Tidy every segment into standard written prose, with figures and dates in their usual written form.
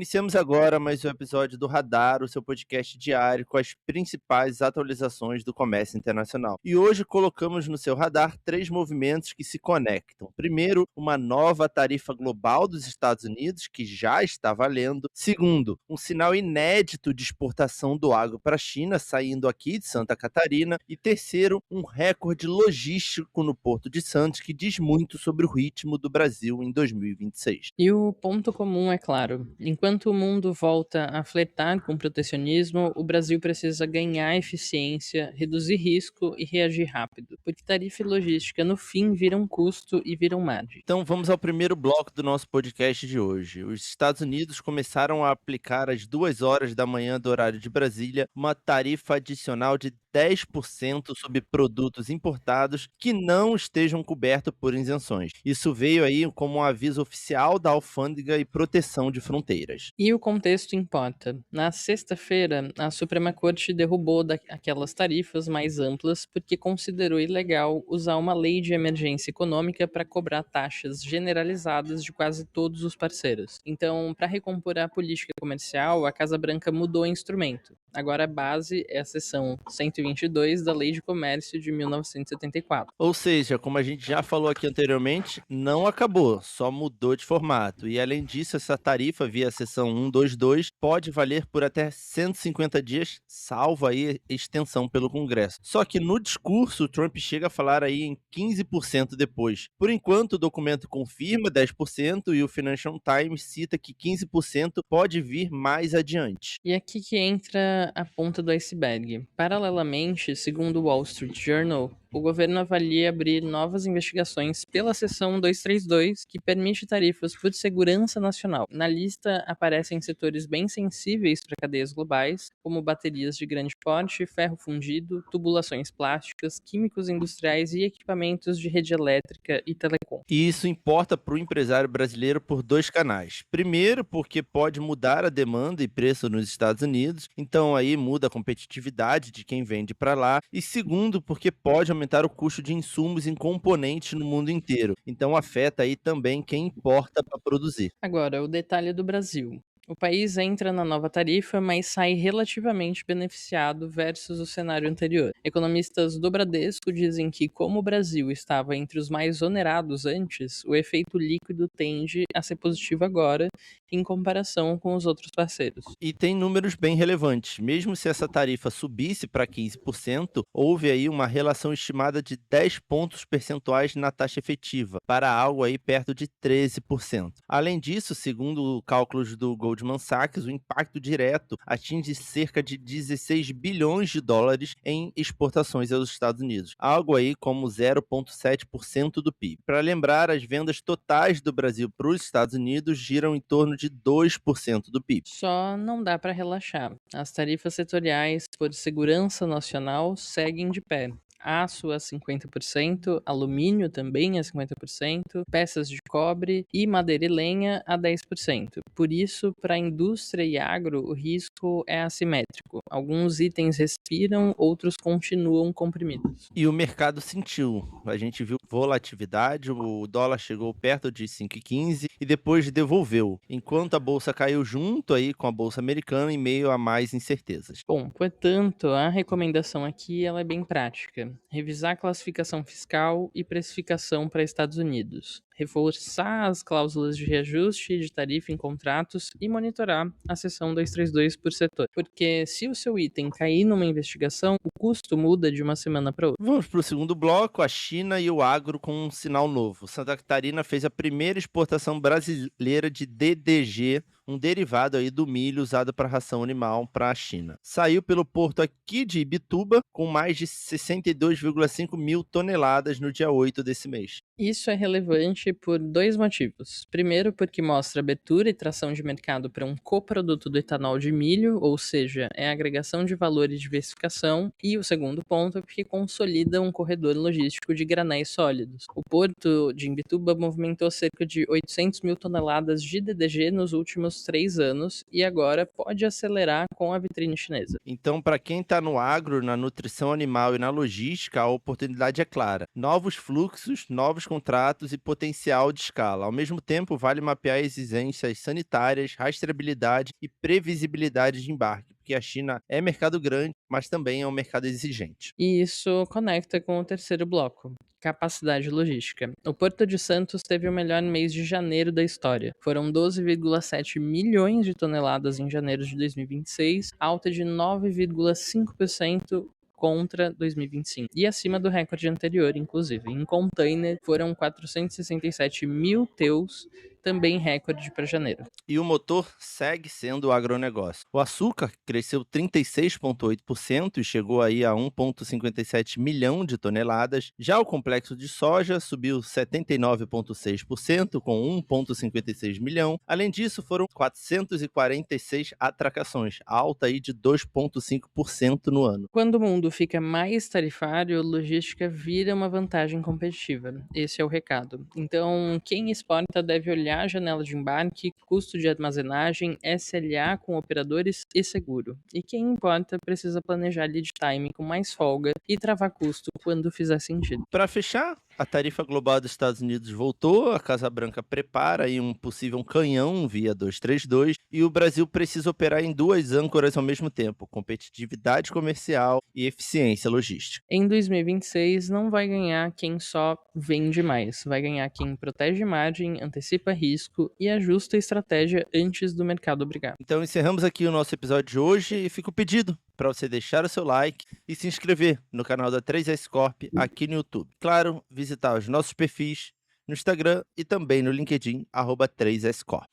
Iniciamos agora mais um episódio do Radar, o seu podcast diário com as principais atualizações do comércio internacional. E hoje colocamos no seu radar 3 movimentos que se conectam. Primeiro, uma nova tarifa global dos Estados Unidos, que já está valendo. Segundo, um sinal inédito de exportação do agro para a China, saindo aqui de Santa Catarina. E terceiro, um recorde logístico no Porto de Santos, que diz muito sobre o ritmo do Brasil em 2026. E o ponto comum é claro: enquanto o mundo volta a flertar com o protecionismo, o Brasil precisa ganhar eficiência, reduzir risco e reagir rápido, porque tarifa e logística no fim viram custo e viram margem. Então vamos ao primeiro bloco do nosso podcast de hoje. Os Estados Unidos começaram a aplicar às 2 horas da manhã do horário de Brasília uma tarifa adicional de 10% sobre produtos importados que não estejam cobertos por isenções. Isso veio aí como um aviso oficial da Alfândega e Proteção de Fronteiras. E o contexto importa. Na sexta-feira, a Suprema Corte derrubou aquelas tarifas mais amplas porque considerou ilegal usar uma lei de emergência econômica para cobrar taxas generalizadas de quase todos os parceiros. Então, para recompor a política comercial, a Casa Branca mudou o instrumento. Agora a base é a seção 122 da Lei de Comércio de 1974. Ou seja, como a gente já falou aqui anteriormente, não acabou, só mudou de formato. E além disso, essa tarifa via seção 122 pode valer por até 150 dias, salvo aí extensão pelo Congresso. Só que no discurso, Trump chega a falar aí em 15% depois. Por enquanto, o documento confirma 10% e o Financial Times cita que 15% pode vir mais adiante. E aqui que entra a ponta do iceberg. Paralelamente, segundo o Wall Street Journal, o governo avalia abrir novas investigações pela seção 232, que permite tarifas por segurança nacional. Na lista aparecem setores bem sensíveis para cadeias globais, como baterias de grande porte, ferro fundido, tubulações plásticas, químicos industriais e equipamentos de rede elétrica e telecom. E isso importa para o empresário brasileiro por 2 canais. Primeiro, porque pode mudar a demanda e preço nos Estados Unidos, então aí muda a competitividade de quem vende para lá. E segundo, porque pode aumentar o custo de insumos em componentes no mundo inteiro. Então afeta aí também quem importa para produzir. Agora, o detalhe do Brasil. O país entra na nova tarifa, mas sai relativamente beneficiado versus o cenário anterior. Economistas do Bradesco dizem que, como o Brasil estava entre os mais onerados antes, o efeito líquido tende a ser positivo agora, em comparação com os outros parceiros. E tem números bem relevantes. Mesmo se essa tarifa subisse para 15%, houve aí uma relação estimada de 10 pontos percentuais na taxa efetiva, para algo aí perto de 13%. Além disso, segundo cálculos do Goldman Sachs, o impacto direto atinge cerca de 16 bilhões de dólares em exportações aos Estados Unidos, algo aí como 0,7% do PIB. Para lembrar, as vendas totais do Brasil para os Estados Unidos giram em torno de 2% do PIB. Só não dá para relaxar. As tarifas setoriais por segurança nacional seguem de pé. Aço a 50%, alumínio também a 50%, peças de cobre e madeira e lenha a 10%. Por isso, para a indústria e agro, o risco é assimétrico. Alguns itens respiram, outros continuam comprimidos. E o mercado sentiu. A gente viu volatilidade, o dólar chegou perto de 5,15 e depois devolveu, enquanto a bolsa caiu junto aí com a bolsa americana em meio a mais incertezas. Bom, portanto, a recomendação aqui ela é bem prática. Revisar a classificação fiscal e precificação para Estados Unidos. Reforçar as cláusulas de reajuste de tarifa em contratos e monitorar a seção 232 por setor. Porque se o seu item cair numa investigação, o custo muda de uma semana para outra. Vamos para o segundo bloco, a China e o agro com um sinal novo. Santa Catarina fez a primeira exportação brasileira de DDG, um derivado aí do milho usado para ração animal para a China. Saiu pelo porto aqui de Ibituba com mais de 62,5 mil toneladas no dia 8 desse mês. Isso é relevante por 2 motivos. Primeiro, porque mostra abertura e tração de mercado para um coproduto do etanol de milho, ou seja, é agregação de valor e diversificação. E o segundo ponto é porque consolida um corredor logístico de granéis sólidos. O porto de Imbituba movimentou cerca de 800 mil toneladas de DDG nos últimos últimos 3 anos e agora pode acelerar com a vitrine chinesa. Então, para quem está no agro, na nutrição animal e na logística, a oportunidade é clara. Novos fluxos, novos contratos e potencial de escala. Ao mesmo tempo, vale mapear exigências sanitárias, rastreabilidade e previsibilidade de embarque, porque a China é mercado grande, mas também é um mercado exigente. E isso conecta com o terceiro bloco. Capacidade logística. O Porto de Santos teve o melhor mês de janeiro da história. Foram 12,7 milhões de toneladas em janeiro de 2026, alta de 9,5% contra 2025 e acima do recorde anterior, inclusive. Em container, foram 467 mil TEUs, também recorde para janeiro. E o motor segue sendo o agronegócio. O açúcar cresceu 36,8% e chegou aí a 1,57 milhão de toneladas. Já o complexo de soja subiu 79,6% com 1,56 milhão. Além disso, foram 446 atracações, alta aí de 2,5% no ano. Quando o mundo fica mais tarifário, logística vira uma vantagem competitiva. Esse é o recado. Então, quem exporta deve olhar a janela de embarque, custo de armazenagem, SLA com operadores e seguro. E quem importa precisa planejar lead time com mais folga e travar custo quando fizer sentido. Para fechar, a tarifa global dos Estados Unidos voltou, a Casa Branca prepara aí um possível canhão via 232 e o Brasil precisa operar em duas âncoras ao mesmo tempo, competitividade comercial e eficiência logística. Em 2026, não vai ganhar quem só vende mais, vai ganhar quem protege margem, antecipa risco e ajusta a estratégia antes do mercado brigar. Então encerramos aqui o nosso episódio de hoje e fica o pedido para você deixar o seu like e se inscrever no canal da 3S Corp aqui no YouTube. Claro, visitar os nossos perfis no Instagram e também no LinkedIn, @3S Corp.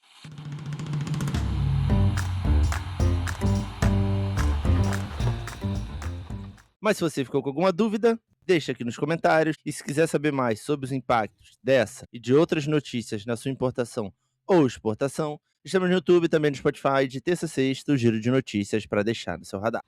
Mas se você ficou com alguma dúvida, deixa aqui nos comentários. E se quiser saber mais sobre os impactos dessa e de outras notícias na sua importação ou exportação, estamos no YouTube e também no Spotify de terça a sexta, o Giro de Notícias para deixar no seu radar.